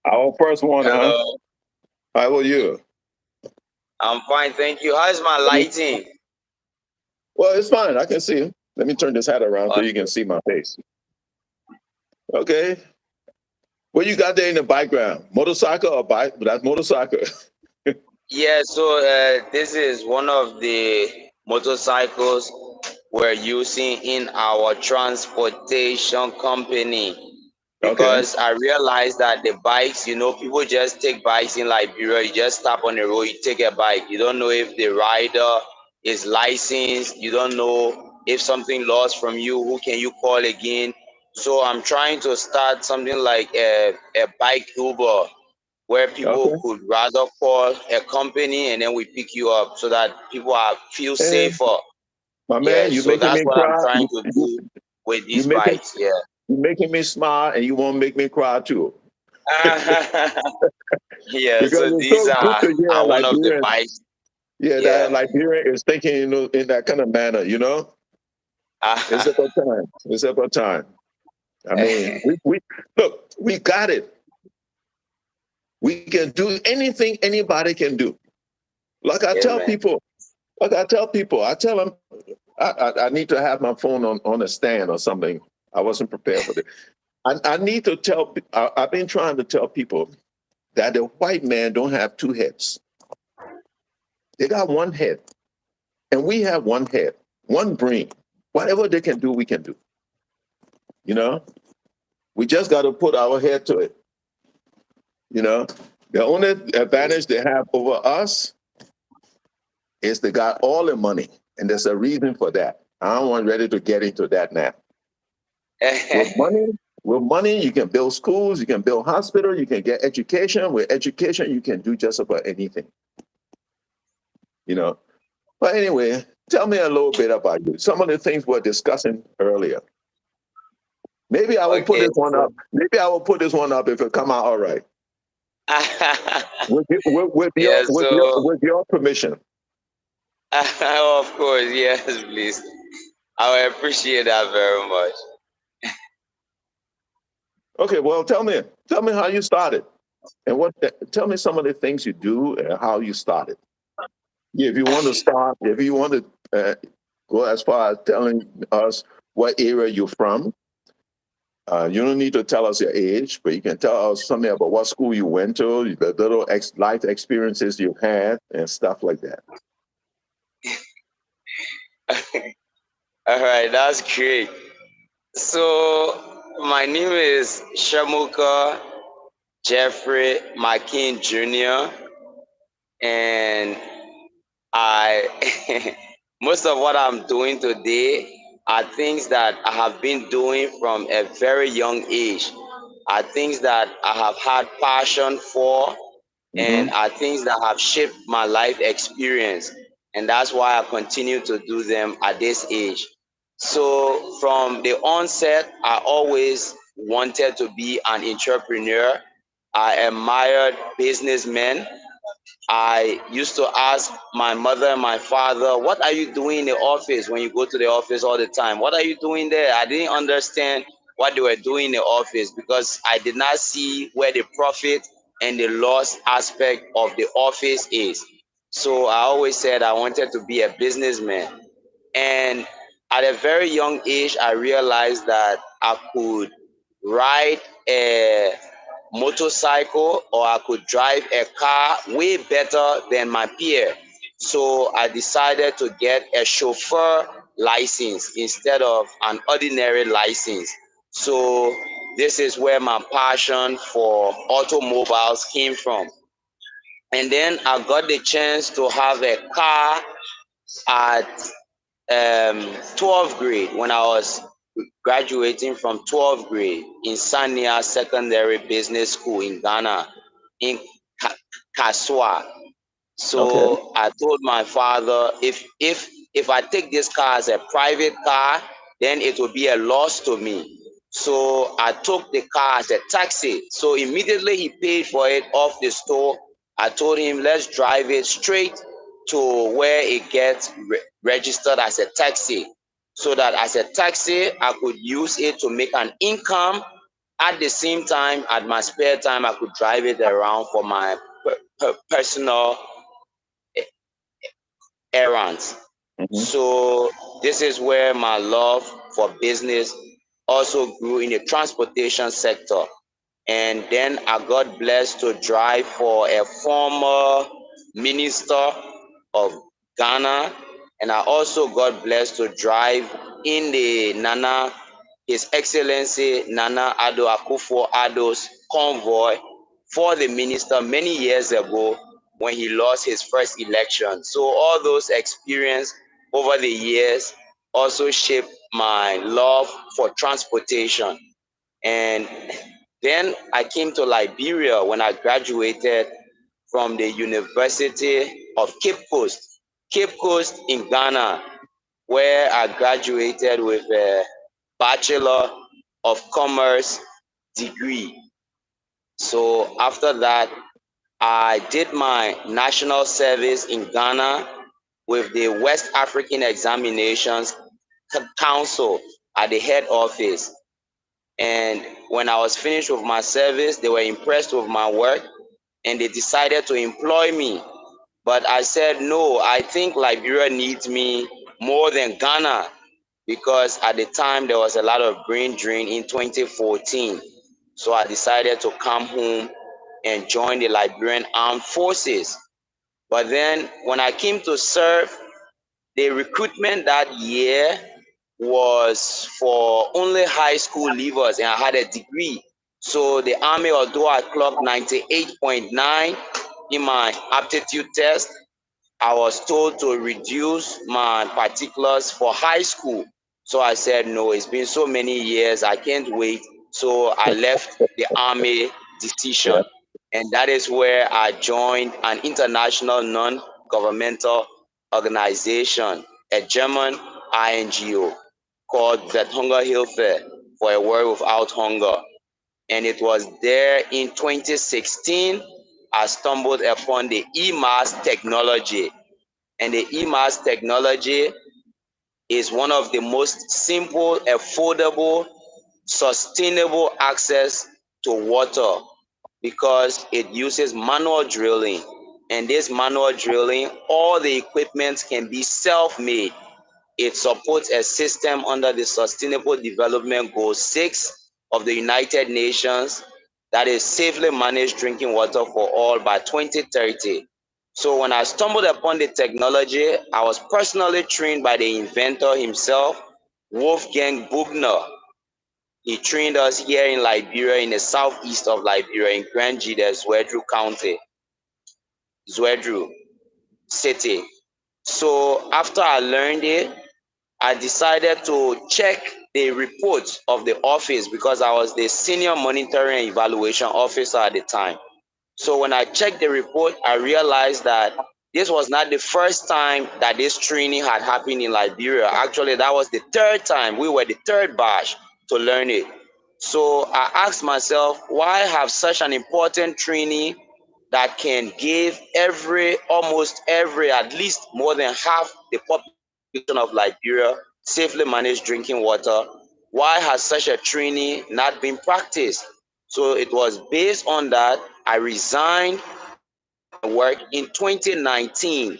Our first one, huh? Hello, How are you? I'm fine, thank you. How is my lighting? Well, it's fine. I can see you. Let me turn this hat around so you can Okay. see my face. Okay. What you got there in the background? Motorcycle or bike? That's motorcycle. Yeah, so this is one of the motorcycles we're using in our transportation company Okay. because I realized that the bikes, people just take bikes in Liberia. You just stop on the road, you take a bike. You don't know if the rider is licensed. You don't know if something lost from you. Who can you call again? So I'm trying to start something like a bike Uber where people Okay. could rather call a company and then we pick you up so that people feel And safer. my Yeah, man, you so making that's me what I'm cry. trying to do with You these making bikes. Yeah. you making me smile, and you won't make me cry too. Yeah, Because so it's these so good to hear are one of the Liberian. bikes. Yeah, that Yeah. Liberian is thinking, in that kind of manner. It's about time. It's about time. I mean, we look, we got it. We can do anything anybody can do. Like I Yeah, tell man. people, I tell them, I need to have my phone on a stand or something. I wasn't prepared for this. I need to tell. I've been trying to tell people that the white man don't have two heads. They got one head, and we have one head, one brain. Whatever they can do, we can do. You know, we just got to put our head to it. You know, the only advantage they have over us is they got all the money, and there's a reason for that. I don't want ready to get into that now. With money, with money, you can build schools, you can build hospitals, you can get education. With education, you can do just about anything. You know. But anyway, tell me a little bit about you. Some of the things we're discussing earlier. Maybe I will put Okay, this one so up. Maybe I will put this one up if it come out all right. With yeah, so with your permission. of course, yes, please. I will appreciate that very much. Okay, well, tell me how you started, and tell me some of the things you do and how you started. Yeah, if you want to start, if you want to go as far as telling us what area you're from, you don't need to tell us your age, but you can tell us something about what school you went to, the little life experiences you had, and stuff like that. All right, that's great. So my name is Shamuka Jeffrey Makin Jr. and I most of what I'm doing today are things that I have been doing from a very young age. Are things that I have had passion for and Hmm. are things that have shaped my life experience. And that's why I continue to do them at this age. So from the onset, I always wanted to be an entrepreneur. I admired businessmen. I used to ask my mother and my father, what are you doing in the office when you go to the office all the time? What are you doing there? I didn't understand what they were doing in the office because I did not see where the profit and the loss aspect of the office is. So I always said I wanted to be a businessman. And at a very young age, I realized that I could ride a motorcycle or I could drive a car way better than my peer. So I decided to get a chauffeur license instead of an ordinary license. So this is where my passion for automobiles came from. And then I got the chance to have a car at 12th grade when I was graduating from 12th grade in Sania Secondary Business School in Ghana, in Kaswa. Okay. So I told my father, if I take this car as a private car, then it will be a loss to me. So I took the car as a taxi. So immediately he paid for it off the store. I told him, let's drive it straight to where it gets registered as a taxi, so that as a taxi I could use it to make an income At the same time, at my spare time, I could drive it around for my personal errands. Hmm. So this is where my love for business also grew in the transportation sector. And then I got blessed to drive for a former minister of Ghana, and I also got blessed to drive in the His Excellency Nana Addo Akufo-Addo's convoy for the minister many years ago when he lost his first election. So all those experiences over the years also shaped my love for transportation. And then I came to Liberia when I graduated from the University of Cape Coast in Ghana, where I graduated with a Bachelor of Commerce degree. So after that, I did my national service in Ghana with the West African Examinations Council at the head office. And when I was finished with my service, they were impressed with my work and they decided to employ me. But I said, no, I think Liberia needs me more than Ghana because at the time there was a lot of brain drain in 2014. So I decided to come home and join the Liberian Armed Forces. But then when I came to serve, the recruitment that year was for only high school leavers, and I had a degree. So the Army, although I clocked 98.9 in my aptitude test, I was told to reduce my particulars for high school. So I said, no, it's been so many years, I can't wait. So I left the Army Yeah. decision. And that is where I joined an international non governmental organization, a German INGO called That Hunger Hilfe for a World Without Hunger. And it was there in 2016 I stumbled upon the EMAS technology. And the EMAS technology is one of the most simple, affordable, sustainable access to water because it uses manual drilling. And this manual drilling, all the equipment can be self-made. It supports a system under the Sustainable Development Goal 6 of the United Nations that is safely managed drinking water for all by 2030. So when I stumbled upon the technology, I was personally trained by the inventor himself, Wolfgang Bugner. He trained us here in Liberia, in the southeast of Liberia, in Grand Jide, Zwedru County, Zwedru City. So after I learned it, I decided to check the reports of the office because I was the senior monitoring and evaluation officer at the time. So when I checked the report, I realized that this was not the first time that this training had happened in Liberia. Actually, that was the third time. We were the third batch to learn it. So I asked myself, why have such an important training that can give almost every, at least more than half the population of Liberia safely managed drinking water? Why has such a training not been practiced? So it was based on that I resigned from my work in 2019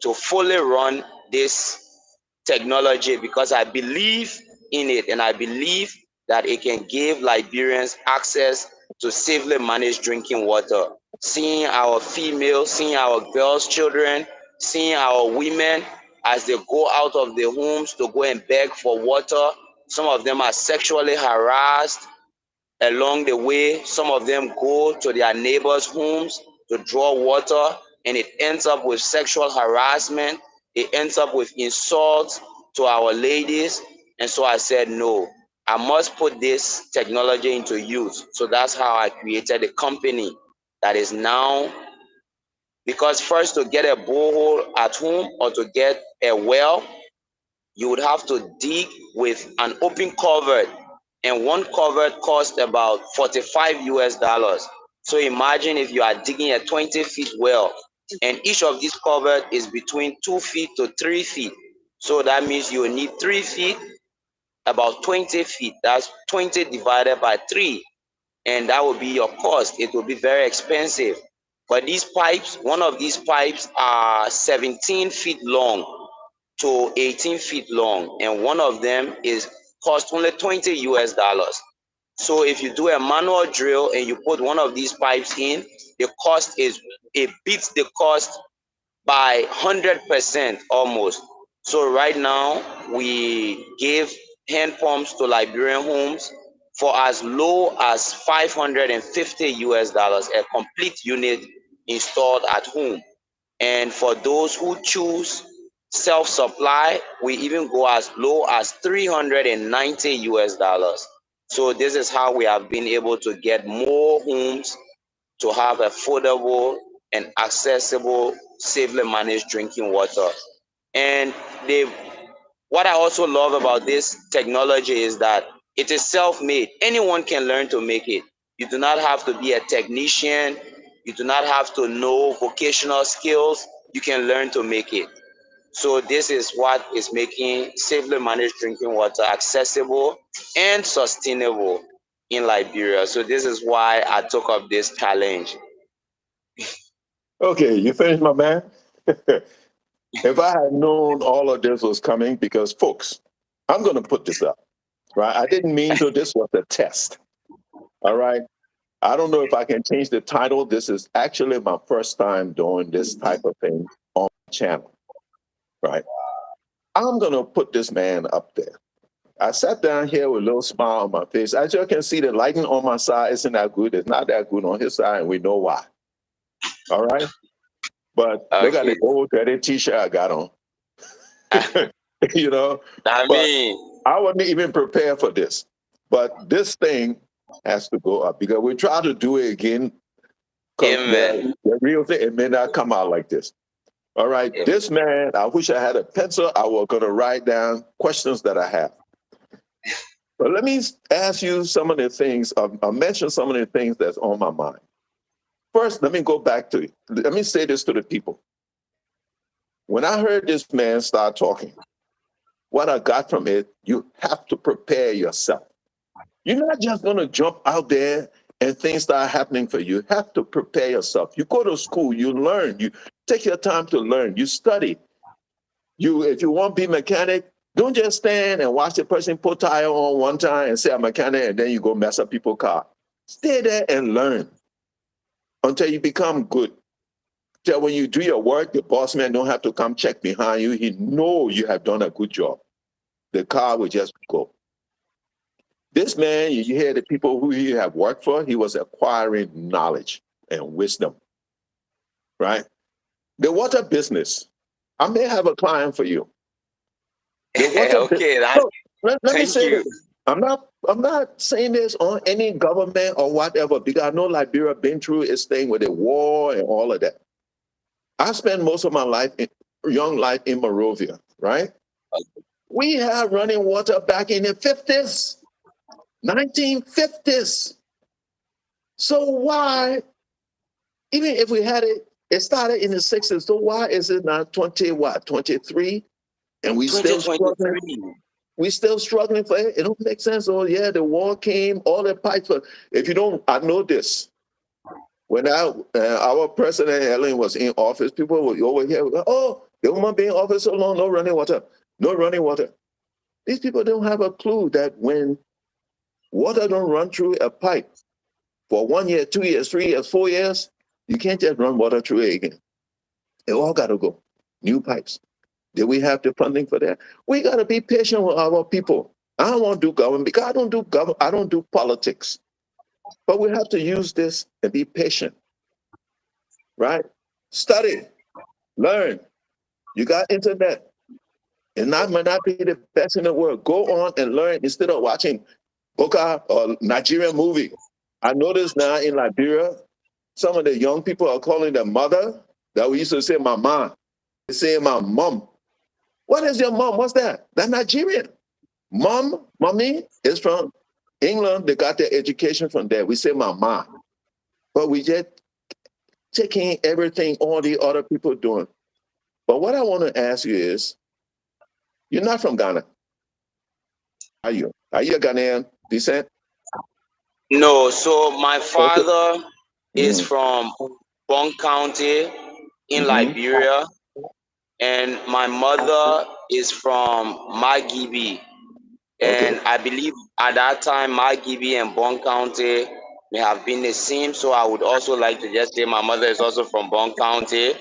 to fully run this technology because I believe in it and I believe that it can give Liberians access to safely managed drinking water. Seeing our females, seeing our girls, children, seeing our women as they go out of their homes to go and beg for water. Some of them are sexually harassed along the way. Some of them go to their neighbors' homes to draw water, and it ends up with sexual harassment. It ends up with insults to our ladies. And so I said, no, I must put this technology into use. So that's how I created a company that is now, because first to get a borehole at home or to get a well, you would have to dig with an open culvert, and one culvert cost about 45 US dollars. So imagine if you are digging a 20 feet well, and each of these culvert is between 2 feet to 3 feet. So that means you need 3 feet, about 20 feet. That's 20 divided by 3. and that will be your cost. It will be very expensive. But these pipes, one of these pipes are 17 feet long to 18 feet long, and one of them is cost only $20. So if you do a manual drill and you put one of these pipes in, the cost is, it beats the cost by 100% almost. So right now we give hand pumps to Liberian homes for as low as $550 a complete unit installed at home. And for those who choose self-supply, we even go as low as $390. So this is how we have been able to get more homes to have affordable and accessible, safely managed drinking water. And they, what I also love about this technology is that it is self-made. Anyone can learn to make it. You do not have to be a technician. You do not have to know vocational skills. You can learn to make it. So this is what is making safely managed drinking water accessible and sustainable in Liberia. So this is why I took up this challenge. Okay, you finished, my man? If I had known all of this was coming, because folks, I'm going to put this up, right? I didn't mean to. This was a test. All right. I don't know if I can change the title. This is actually my first time doing this type of thing on my channel, right? I'm going to put this man up there. I sat down here with a little smile on my face. As you can see, the lighting on my side isn't that good. It's not that good on his side, and we know why. All right. But look at Okay. the old dirty t-shirt I got on. you know, I but mean, I wasn't even prepared for this. But this thing has to go up because we try to do it again. amen. The real thing, it may not come out like this. All right. Amen. This man, I wish I had a pencil. I was going to write down questions that I have. But let me ask you some of the things, I'll mention some of the things that's on my mind. First, let me go back to, let me say this to the people. When I heard this man start talking, what I got from it, you have to prepare yourself. You're not just going to jump out there and things start happening for you. You have to prepare yourself. You go to school, you learn, you take your time to learn, you study. If you want to be a mechanic, don't just stand and watch the person put tire on one time and say I'm a mechanic and then you go mess up people's car. Stay there and learn until you become good. Till when you do your work, the boss man don't have to come check behind you. He knows you have done a good job. The car will just go. This man, you hear the people who he have worked for, he was acquiring knowledge and wisdom, right? The water business. I may have a client for you. The water business. Okay, So, let me thank say you. this. I'm not saying this on any government or whatever, because I know Liberia been through its thing with the war and all of that. I spent most of my life, young life in Monrovia, right? We had running water back in the 50s, 1950s. So why, even if we had it, it started in the 60s, so why is it not 23? And we still struggling. 2023. We still struggling for it. It don't make sense. Oh yeah, the war came, all the pipes. But if you don't, I know this. When our president Helen was in office, people were over here. Oh, the woman been in office so long, no running water, no running water. These people don't have a clue that when water don't run through a pipe for 1 year, 2 years, 3 years, 4 years, you can't just run water through it again. It all got to go. New pipes. Did we have the funding for that? We got to be patient with our people. I don't want to do government because I don't do government. I don't do politics. But we have to use this and be patient, right? Study, learn. You got internet. It might not be the best in the world. Go on and learn instead of watching Boka or Nigerian movie. I notice now in Liberia, some of the young people are calling their mother that we used to say my mom. They say my mom. What is your mom? What's that? That's Nigerian. Mommy is from England. They got their education from there. We say mama. But we just taking everything all the other people doing. But what I want to ask you is, you're not from Ghana, are you? Are you a Ghanaian descent? No, so my Okay. father is Mm-hmm. from Bon County in Mm-hmm. Liberia, and my mother is from Magibi. Okay. And I believe at that time, Margibi and Bon County may have been the same. So I would also like to just say my mother is also from Bon County.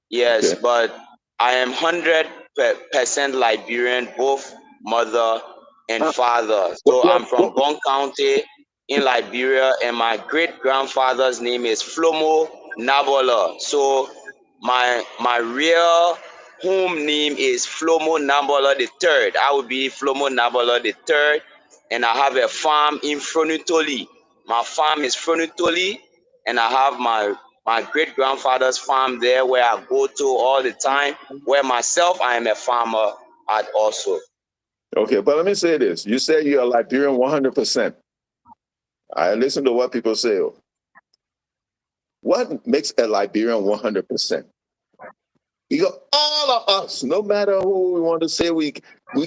Yes, Okay. but I am 100% Liberian, both mother and Uh, father. So I'm from Bon County in Liberia, and my great grandfather's name is Flomo Nabola. So my real home name is Flomo Nabola the third. I will be Flomo Nabola the third, and I have a farm in Fronutoli. My farm is Fronutoli, and I have my great grandfather's farm there where I go to all the time. Where myself, I am a farmer at also. okay, but let me say this. You say you're a Liberian 100%. I listen to what people say. What makes a Liberian 100%? You got all of us, no matter who we want to say we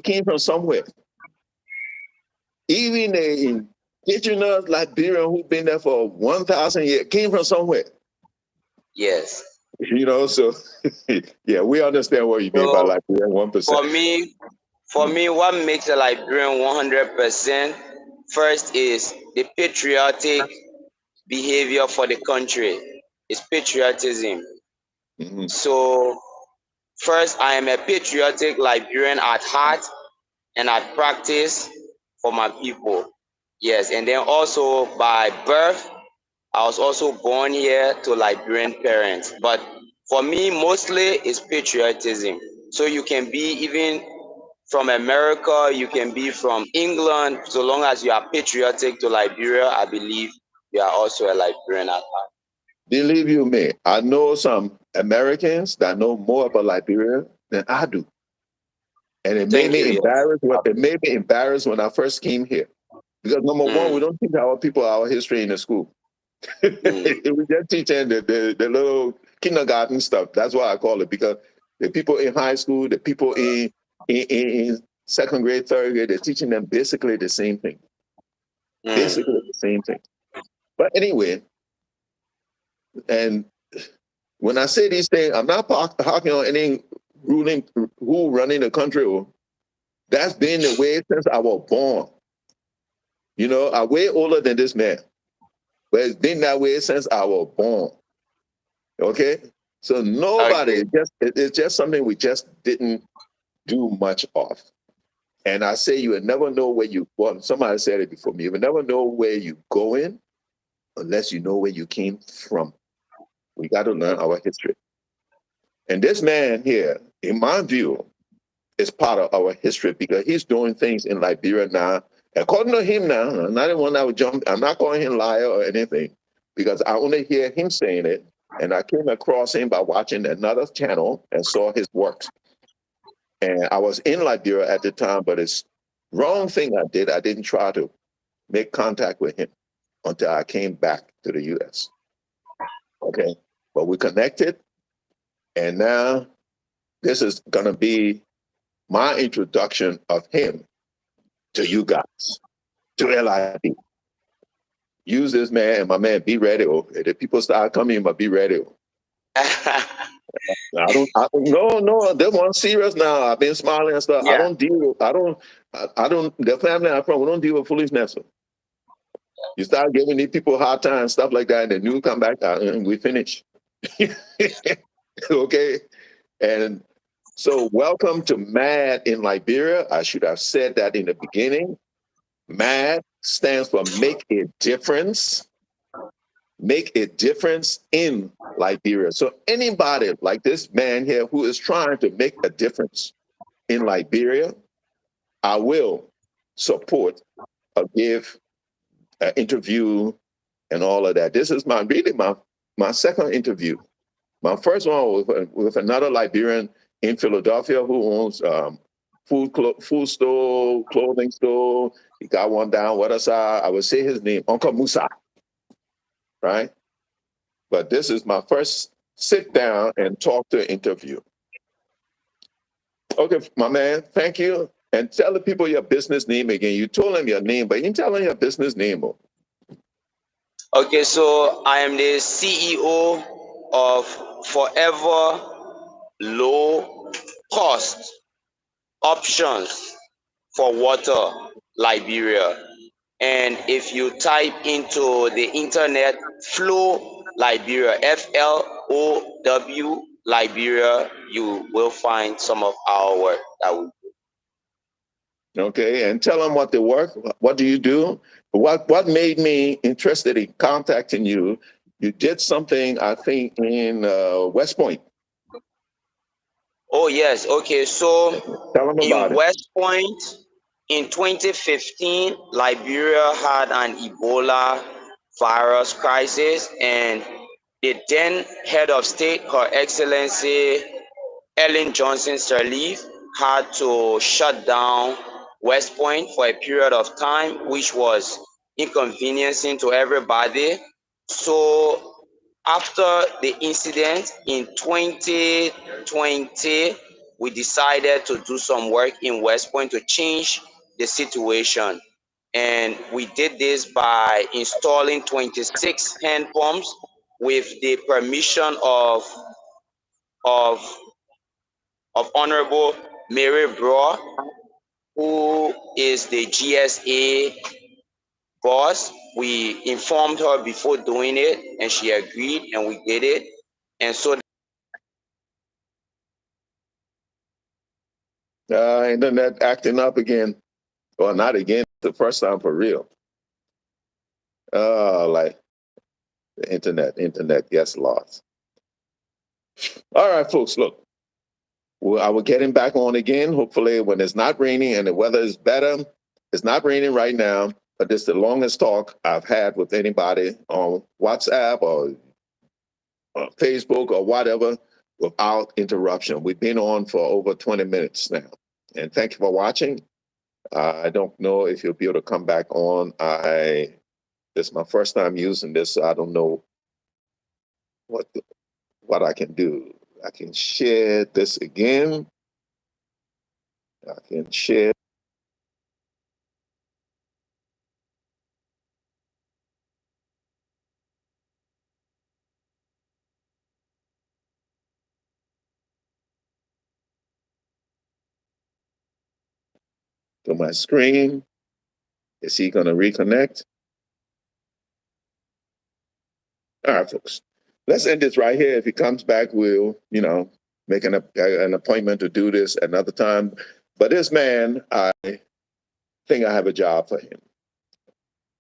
came from somewhere. Even the indigenous Liberian who've been there for 1,000 years came from somewhere. Yes. So yeah, we understand what you mean by So Liberian 1%. for me, for Mm. me, what makes a Liberian 100% first is the patriotic behavior for the country. It's patriotism. Mhm. So first, I am a patriotic Liberian at heart and at practice for my people. Yes, and then also by birth, I was also born here to Liberian parents. But for me, mostly it's patriotism. So you can be even from America, you can be from England, so long as you are patriotic to Liberia, I believe you are also a Liberian at heart. Believe you me, I know some Americans that know more about Liberia than I do. And it made Thank you. me Yes. embarrassed when I first came here. Because number one, we Mm, don't teach our people our history in the school. We mm, just teaching the little kindergarten stuff. That's what I call it. Because the people in high school, the people in second grade, third grade, they're teaching them basically the same thing. mm. Basically the same thing. But anyway, and when I say these things, I'm not talking on any ruling who running the country. That's been the way since I was born. I'm way older than this man, but it's been that way since I was born. Okay, so Okay. nobody it's just something we just didn't do much of. And I say you would never know where you. Well, somebody said it before me. You would never know where you going unless you know where you came from. We got to learn our history. And this man here, in my view, is part of our history because he's doing things in Liberia now. According to him now, I'm not the one that would jump, I'm not calling him liar or anything because I only hear him saying it. And I came across him by watching another channel and saw his works. And I was in Liberia at the time, but it's wrong thing I did. I didn't try to make contact with him until I came back to the US. Okay. But we connected. And now this is going to be my introduction of him to you guys, to LIB. Use this man and my man, be ready. If the people start coming, but be ready. No, they want serious now. I've been smiling and stuff. Yeah. I don't, the family I'm from, we don't deal with foolishness. You start giving these people hard time, stuff like that, and then you come back and we finish. Okay. And so, welcome to MAD in Liberia. I should have said that in the beginning. MAD stands for Make a Difference. Make a difference in Liberia. So anybody like this man here who is trying to make a difference in Liberia, I will support or give an interview and all of that. This is my second interview. My first one was with another Liberian in Philadelphia who owns food store, clothing store. He got one down. I would say his name, Uncle Musa, right? But this is my first sit down and talk to interview. Okay, my man, thank you. And tell the people your business name again. You told them your name, but you didn't tell them your business name. Okay, so I am the CEO of Forever Low Cost Options for Water Liberia. And if you type into the internet Flow Liberia, FLOW Liberia, you will find some of our work that we Okay, and tell them what they work. What do you do? What made me interested in contacting you? You did something, I think, in West Point. Oh yes, okay. So Tell them about in it. West Point in 2015, Liberia had an Ebola virus crisis, and the then head of state, Her Excellency Ellen Johnson Sirleaf, had to shut down West Point for a period of time, which was inconveniencing to everybody. So after the incident in 2020, we decided to do some work in West Point to change the situation. And we did this by installing 26 hand pumps with the permission of, of Honorable Mary Brough, who is the GSA boss. We informed her before doing it, and she agreed, and we did it. And so Internet acting up again. Well, not again, the first time for real. Like the internet gets lost. All right, folks, look. Well, I will get him back on again, hopefully when it's not raining and the weather is better. It's not raining right now, but this is the longest talk I've had with anybody on WhatsApp or Facebook or whatever without interruption. We've been on for over 20 minutes now. And thank you for watching. I don't know if you'll be able to come back on. This is my first time using this, so I don't know what I can do. I can share this again. I can share. To my screen. Is he going to reconnect? All right, folks. Let's end this right here. If he comes back, we'll, make an appointment to do this another time. But this man, I think I have a job for him.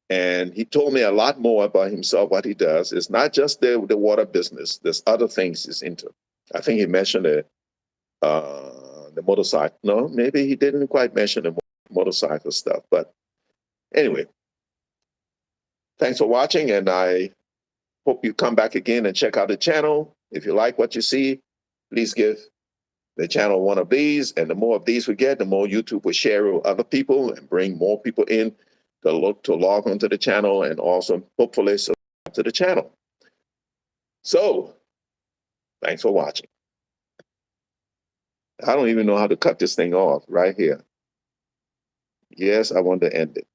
And he told me a lot more about himself, what he does. It's not just the water business. There's other things he's into. I think he mentioned the motorcycle. No, maybe he didn't quite mention the motorcycle stuff. But anyway, thanks for watching, and I hope you come back again and check out the channel. If you like what you see, please give the channel one of these. And the more of these we get, the more YouTube will share with other people and bring more people in to log onto the channel and also hopefully subscribe to the channel. So thanks for watching. I don't even know how to cut this thing off right here. Yes, I want to end it.